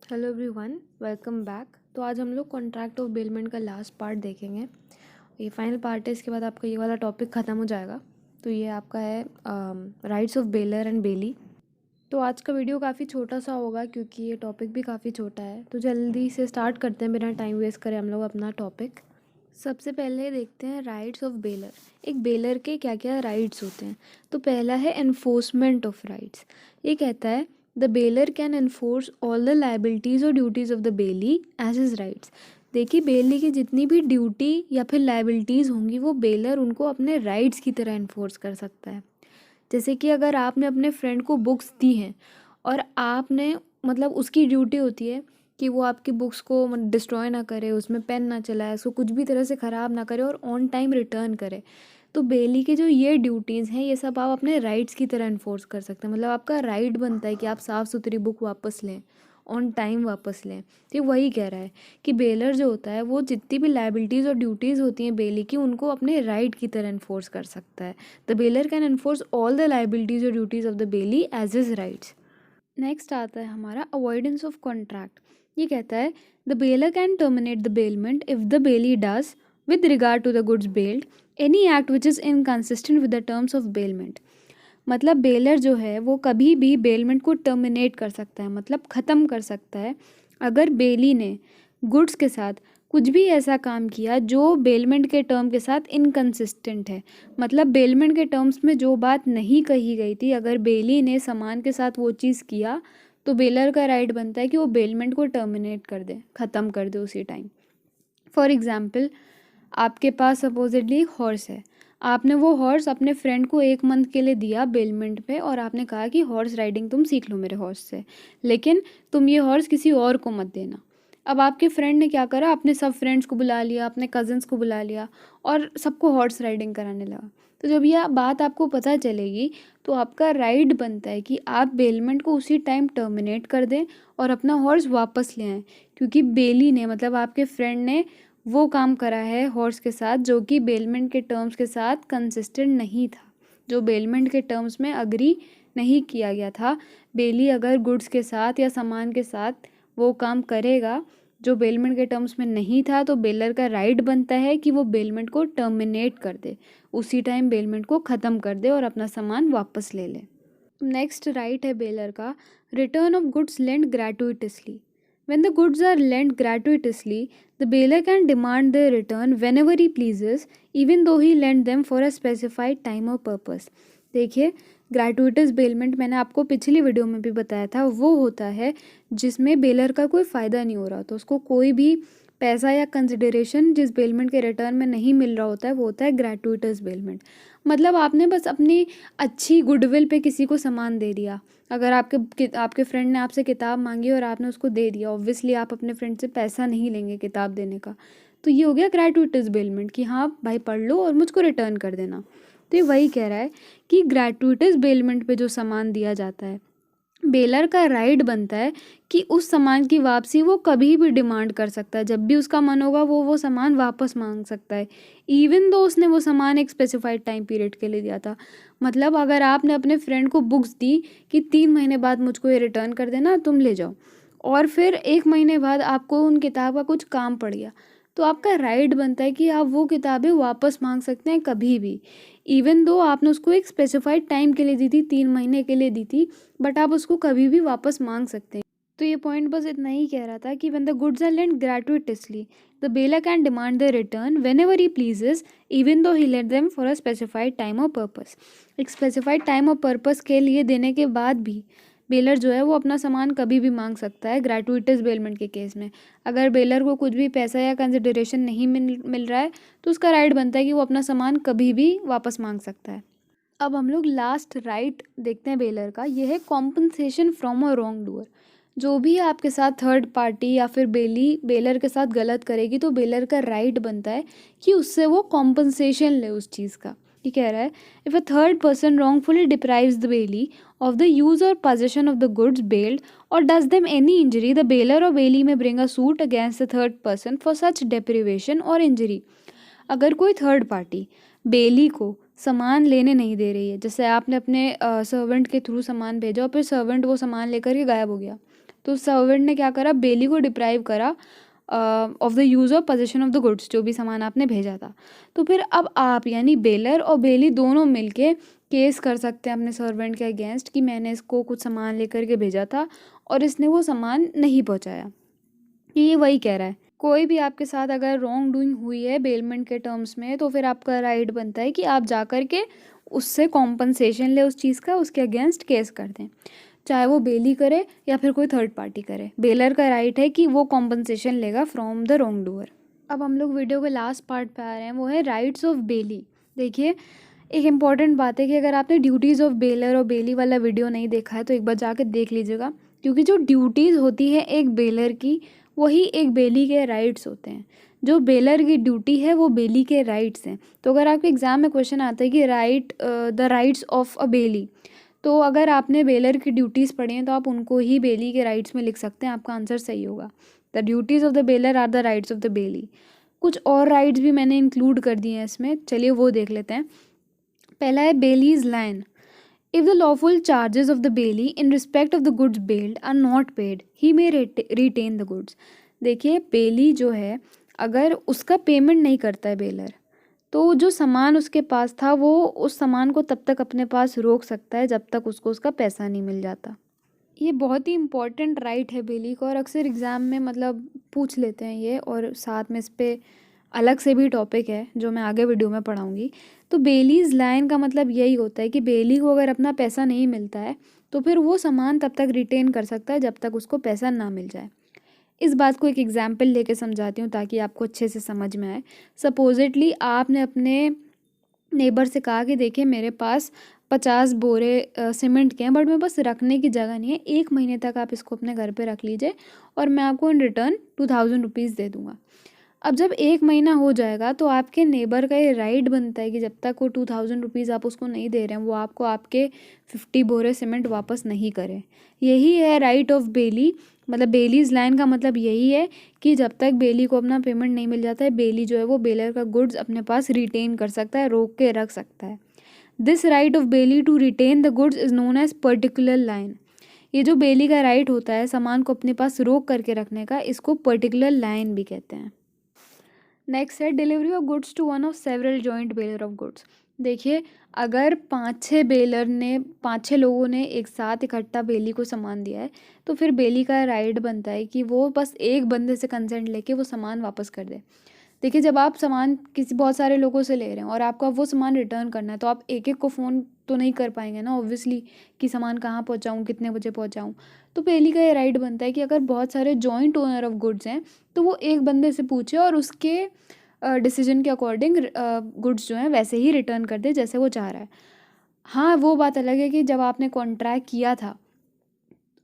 Hello everyone, welcome back. तो आज हम लोग कॉन्ट्रैक्ट ऑफ बेलमेंट का लास्ट पार्ट देखेंगे। ये फाइनल पार्ट है, इसके बाद आपका ये वाला टॉपिक ख़त्म हो जाएगा। तो ये आपका है राइट्स ऑफ बेलर एंड बेली। तो आज का वीडियो काफ़ी छोटा सा होगा क्योंकि ये टॉपिक भी काफ़ी छोटा है। तो जल्दी से स्टार्ट करते हैं, बिना टाइम वेस्ट करें हम लोग अपना टॉपिक। सबसे पहले देखते हैं राइट्स ऑफ बेलर। एक बेलर के क्या क्या राइट्स होते हैं। तो पहला है एनफोर्समेंट ऑफ राइट्स। ये कहता है the bailor can enforce all the liabilities और duties of the bailee as his rights. देखिए, बेली की जितनी भी ड्यूटी या फिर लाइबिलिटीज़ होंगी वो बेलर उनको अपने राइट्स की तरह एनफोर्स कर सकता है। जैसे कि अगर आपने अपने फ्रेंड को बुक्स दी हैं और आपने मतलब उसकी ड्यूटी होती है कि वो आपकी बुक्स को डिस्ट्रॉय ना करे, उसमें पेन ना चलाए, उसको कुछ भी तरह से ख़राब ना करे और ऑन टाइम रिटर्न करे। तो बेली के जो ये ड्यूटीज़ हैं ये सब आप अपने राइट्स की तरह इन्फोर्स कर सकते हैं। मतलब आपका राइट बनता है कि आप साफ़ सुथरी बुक वापस लें, ऑन टाइम वापस लें। तो वही कह रहा है कि बेलर जो होता है वो जितनी भी लाइबिलिटीज़ और ड्यूटीज़ होती हैं बेली की, उनको अपने राइट की तरह इन्फोर्स कर सकता है। The bailor can enforce all the liabilities और duties of the bailee as his rights. Next आता है हमारा अवॉइडेंस ऑफ कॉन्ट्रैक्ट। ये कहता है the bailor can terminate the bailment if the bailee does with regard to the goods bailed any act which is inconsistent with the terms of bailment. मतलब bailor जो है वो कभी भी बेलमेंट को टर्मिनेट कर सकता है, मतलब ख़त्म कर सकता है, अगर बेली ने गुड्स के साथ कुछ भी ऐसा काम किया जो बेलमेंट के टर्म के साथ इनकन्सिस्टेंट है। मतलब बेलमेंट के टर्म्स में जो बात नहीं कही गई थी, अगर बेली ने सामान के साथ वो चीज़ किया तो बेलर का राइट बनता है कि वो बेलमेंट को टर्मिनेट कर दे, ख़त्म कर दे उसी टाइम। फॉर एग्ज़ाम्पल, आपके पास सपोजिटली एक हॉर्स है। आपने वो हॉर्स अपने फ्रेंड को 1 मंथ के लिए दिया बेलमेंट पे और आपने कहा कि हॉर्स राइडिंग तुम सीख लो मेरे हॉर्स से, लेकिन तुम ये हॉर्स किसी और को मत देना। अब आपके फ्रेंड ने क्या करा, अपने सब फ्रेंड्स को बुला लिया, अपने कज़न्स को बुला लिया और सबको हॉर्स राइडिंग कराने लगा। तो जब यह बात आपको पता चलेगी तो आपका राइट बनता है कि आप बेलमेंट को उसी टाइम टर्मिनेट कर दें और अपना हॉर्स वापस ले आएँ, क्योंकि बेली ने मतलब आपके फ्रेंड ने वो काम करा है हॉर्स के साथ जो कि बेलमेंट के टर्म्स के साथ कंसिस्टेंट नहीं था, जो बेलमेंट के टर्म्स में अग्री नहीं किया गया था। बेली अगर गुड्स के साथ या सामान के साथ वो काम करेगा जो बेलमेंट के टर्म्स में नहीं था, तो बेलर का राइट बनता है कि वो बेलमेंट को टर्मिनेट कर दे, उसी टाइम बेलमेंट को ख़त्म कर दे और अपना सामान वापस ले ले। नेक्स्ट राइट है बेलर का, return of goods lent gratuitously. When the goods are lent gratuitously, the bailor can demand their return whenever he pleases, even though he lent them for a specified time or purpose. देखिए, ग्रेटुइटस bailment मैंने आपको पिछली video में भी बताया था, वो होता है जिसमें बेलर का कोई फ़ायदा नहीं हो रहा, तो उसको कोई भी पैसा या कंसिडरेशन जिस बेलमेंट के रिटर्न में नहीं मिल रहा होता है, वो होता है ग्रेटुइटस बेलमेंट। मतलब आपने बस अपनी अच्छी गुडविल पे किसी को सामान दे दिया। अगर आपके फ्रेंड ने आपसे किताब मांगी और आपने उसको दे दिया, ऑब्वियसली आप अपने फ्रेंड से पैसा नहीं लेंगे किताब देने का, तो ये हो गया ग्रेटुइटस बेलमेंट कि हाँ भाई पढ़ लो और मुझको रिटर्न कर देना। तो ये वही कह रहा है कि ग्रेटुइटस बेलमेंट पे जो सामान दिया जाता है, बेलर का राइट बनता है कि उस सामान की वापसी वो कभी भी डिमांड कर सकता है। जब भी उसका मन होगा वो सामान वापस मांग सकता है, इवन दो उसने वो सामान एक स्पेसिफाइड टाइम पीरियड के लिए दिया था। मतलब अगर आपने अपने फ्रेंड को बुक्स दी कि 3 महीने बाद मुझको ये रिटर्न कर देना, तुम ले जाओ, और फिर 1 महीने बाद आपको उन किताब का कुछ काम पड़ गया, तो आपका राइट बनता है कि आप वो किताबें वापस मांग सकते हैं कभी भी, इवन दो आपने उसको एक स्पेसिफाइड टाइम के लिए दी थी, 3 महीने के लिए दी थी, बट आप उसको कभी भी वापस मांग सकते हैं। तो ये पॉइंट बस इतना ही कह रहा था कि when the goods are lent gratuitously, the bailor can demand the return whenever he pleases, even though he lent them for a specified time और पर्पस। एक स्पेसिफाइड टाइम और पर्पस के लिए देने के बाद भी बेलर जो है वो अपना सामान कभी भी मांग सकता है। ग्रेटुइटस बेलमेंट के केस में अगर बेलर को कुछ भी पैसा या कंसिडरेशन नहीं मिल रहा है तो उसका राइट बनता है कि वो अपना सामान कभी भी वापस मांग सकता है। अब हम लोग लास्ट राइट देखते हैं बेलर का, ये है compensation from a wrong doer. जो भी आपके साथ थर्ड पार्टी या फिर बेलर के साथ गलत करेगी तो बेलर का राइट बनता है कि उससे वो कॉम्पनसेशन ले उस चीज़ का। ये कह रहा है if a third person wrongfully deprives the bailey of the use or possession of the goods bailed or does them any injury, the bailor or bailey may bring a suit against the third person for such deprivation or injury. अगर कोई third party बेली को सामान लेने नहीं दे रही है, जैसे आपने अपने सर्वेंट के थ्रू सामान भेजा और फिर सर्वेंट वो सामान लेकर के गायब हो गया, तो सर्वेंट ने क्या करा, बेली को डिप्राइव करा of the use of possession of the goods, जो भी सामान आपने भेजा था। तो फिर अब आप यानी बेलर और बेली दोनों मिलके केस कर सकते हैं अपने सर्वेंट के अगेंस्ट कि मैंने इसको कुछ सामान लेकर के भेजा था और इसने वो सामान नहीं पहुंचाया। ये वही कह रहा है, कोई भी आपके साथ अगर रॉन्ग डूइंग हुई है बेलमेंट के टर्म्स में, तो फिर आपका राइट बनता है कि आप जा कर के उससे कॉम्पनसेशन ले उस चीज़ का, उसके अगेंस्ट केस कर दें, चाहे वो बेली करे या फिर कोई थर्ड पार्टी करे। बेलर का राइट है कि वो कॉम्पनसेशन लेगा फ्रॉम द रॉन्ग डूअर। अब हम लोग वीडियो के लास्ट पार्ट पे आ रहे हैं, वो है राइट्स ऑफ बेली। देखिए, एक इम्पॉर्टेंट बात है कि अगर आपने ड्यूटीज़ ऑफ बेलर और बेली वाला वीडियो नहीं देखा है तो एक बार जाके देख लीजिएगा, क्योंकि जो ड्यूटीज़ होती है एक बेलर की, वही एक बेली के राइट्स होते हैं। जो बेलर की ड्यूटी है वो बेली के राइट्स हैं। तो अगर आपके एग्ज़ाम में क्वेश्चन आता है कि द राइट्स ऑफ अ बेली, तो अगर आपने बेलर की ड्यूटीज़ पढ़ी हैं तो आप उनको ही बेली के राइट्स में लिख सकते हैं, आपका आंसर सही होगा। The duties of the bailor are the rights of the bailee. कुछ और राइट्स भी मैंने इंक्लूड कर दिए हैं इसमें, चलिए वो देख लेते हैं। पहला है bailee's lien. If the lawful charges of the bailee in respect of the goods bailed are not paid, he may retain the goods. देखिए, बेली जो है अगर उसका पेमेंट नहीं करता है बेलर, तो जो सामान उसके पास था वो उस सामान को तब तक अपने पास रोक सकता है जब तक उसको उसका पैसा नहीं मिल जाता। ये बहुत ही इम्पॉर्टेंट राइट है बेली को, और अक्सर एग्ज़ाम में मतलब पूछ लेते हैं ये, और साथ में इस पर अलग से भी टॉपिक है जो मैं आगे वीडियो में पढ़ाऊँगी। तो बेलीज़ लाइन का मतलब यही होता है कि बेली को अगर अपना पैसा नहीं मिलता है तो फिर वो सामान तब तक रिटेन कर सकता है जब तक उसको पैसा ना मिल जाए। इस बात को एक एग्जाम्पल लेके समझाती हूँ ताकि आपको अच्छे से समझ में आए। सपोजिटली आपने अपने नेबर से कहा कि देखिए मेरे पास 50 बोरे सीमेंट के हैं, बट मेरे पास रखने की जगह नहीं है, 1 महीने तक आप इसको अपने घर पे रख लीजिए और मैं आपको इन रिटर्न 2000 रुपीज़ दे दूँगा। अब जब 1 महीना हो जाएगा तो आपके नेबर का ये राइट बनता है कि जब तक वो 2000 रुपीज़ आप उसको नहीं दे रहे हैं, वो आपको आपके 50 बोरे सीमेंट वापस नहीं करे। यही है राइट ऑफ बेली। मतलब बेलीज लाइन का मतलब यही है कि जब तक बेली को अपना पेमेंट नहीं मिल जाता है, बेली जो है वो बेलर का गुड्स अपने पास रिटेन कर सकता है, रोक के रख सकता है। This right of bailee to retain the goods is known as particular lien. ये जो बेली का राइट होता है सामान को अपने पास रोक करके रखने का, इसको पर्टिकुलर लाइन भी कहते हैं। नेक्स्ट है delivery of goods to one of several joint bailor of goods. देखिए, अगर 5-6 लोगों ने एक साथ इकट्ठा बेली को सामान दिया है तो फिर बेली का राइट बनता है कि वो बस एक बंदे से कंसेंट लेके वो सामान वापस कर दे। देखिए, जब आप सामान किसी बहुत सारे लोगों से ले रहे हैं और आपको वो सामान रिटर्न करना है तो आप एक एक को फ़ोन तो नहीं कर पाएंगे ना ऑब्वियसली, कि सामान कहाँ पहुँचाऊँ, कितने बजे पहुँचाऊँ। तो बेली का ये राइट बनता है कि अगर बहुत सारे जॉइंट ओनर ऑफ गुड्स हैं तो वो एक बंदे से पूछे और उसके डिसीजन के अकॉर्डिंग गुड्स जो हैं वैसे ही रिटर्न कर दे जैसे वो चाह रहा है। हाँ, वो बात अलग है कि जब आपने कॉन्ट्रैक्ट किया था,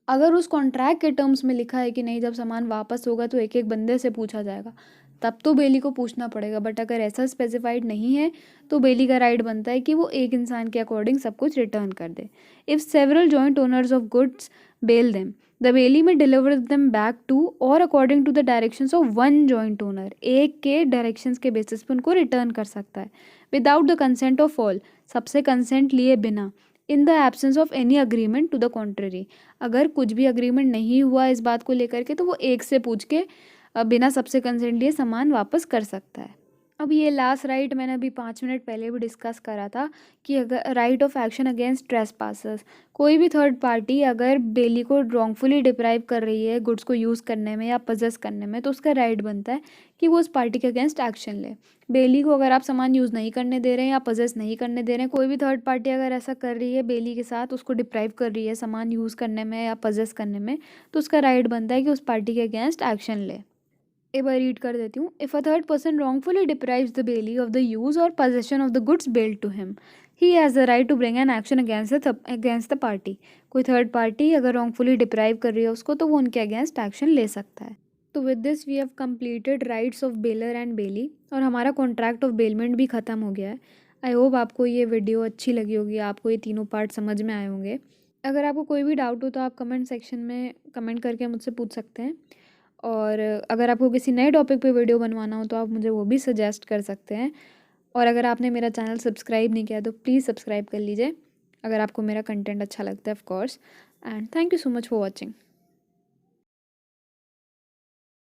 अगर उस कॉन्ट्रैक्ट के टर्म्स में लिखा है कि नहीं जब सामान वापस होगा तो एक एक बंदे से पूछा जाएगा, तब तो बेली को पूछना पड़ेगा। बट अगर ऐसा स्पेसिफाइड नहीं है तो बेली का राइट बनता है कि वो एक इंसान के अकॉर्डिंग सब कुछ रिटर्न कर दे। If several joint owners of goods bail them, the bailee may deliver them back to और according to the directions of one joint owner. एक के डायरेक्शंस के बेसिस पे उनको रिटर्न कर सकता है without the consent of all, सबसे कंसेंट लिए बिना। In the absence of any agreement to the contrary, अगर कुछ भी अग्रीमेंट नहीं हुआ इस बात को लेकर के तो वो एक से पूछ के बिना सबसे कंसेंट लिए सामान वापस कर सकता है। अब ये लास्ट राइट मैंने अभी 5 मिनट पहले भी डिस्कस करा था कि अगर राइट ऑफ एक्शन अगेंस्ट ट्रेसपासर्स, कोई भी थर्ड पार्टी अगर बेली को रॉन्गफुली डिप्राइव कर रही है गुड्स को यूज़ करने में या पजेस करने में, तो उसका राइट बनता है कि वो उस पार्टी के अगेंस्ट एक्शन ले। बेली को अगर आप सामान यूज़ नहीं करने दे रहे हैं या पजेस नहीं करने दे रहे हैं, कोई भी थर्ड पार्टी अगर ऐसा कर रही है बेली के साथ, उसको डिप्राइव कर रही है सामान यूज़ करने में या पजेस करने में, तो उसका राइट बनता है कि उस पार्टी के अगेंस्ट एक्शन ले। एक बार रीड कर देती हूँ। If a third person wrongfully deprives the bailey of the use or possession of the goods bailed to him, he has the right to bring an action against the party। कोई third party अगर wrongfully deprive कर रही है उसको, तो वो उनके against action ले सकता है। तो with this we have completed rights of bailor and bailee, और हमारा कॉन्ट्रैक्ट ऑफ बेलमेंट भी ख़त्म हो गया है। आई होप आपको ये वीडियो अच्छी लगी होगी, आपको ये तीनों पार्ट समझ में आए होंगे। अगर आपको कोई भी डाउट हो तो आप कमेंट सेक्शन में कमेंट करके मुझसे पूछ सकते हैं, और अगर आपको किसी नए टॉपिक पे वीडियो बनवाना हो तो आप मुझे वो भी सजेस्ट कर सकते हैं। और अगर आपने मेरा चैनल सब्सक्राइब नहीं किया तो प्लीज़ सब्सक्राइब कर लीजिए, अगर आपको मेरा कंटेंट अच्छा लगता है of course. And thank you so much for watching.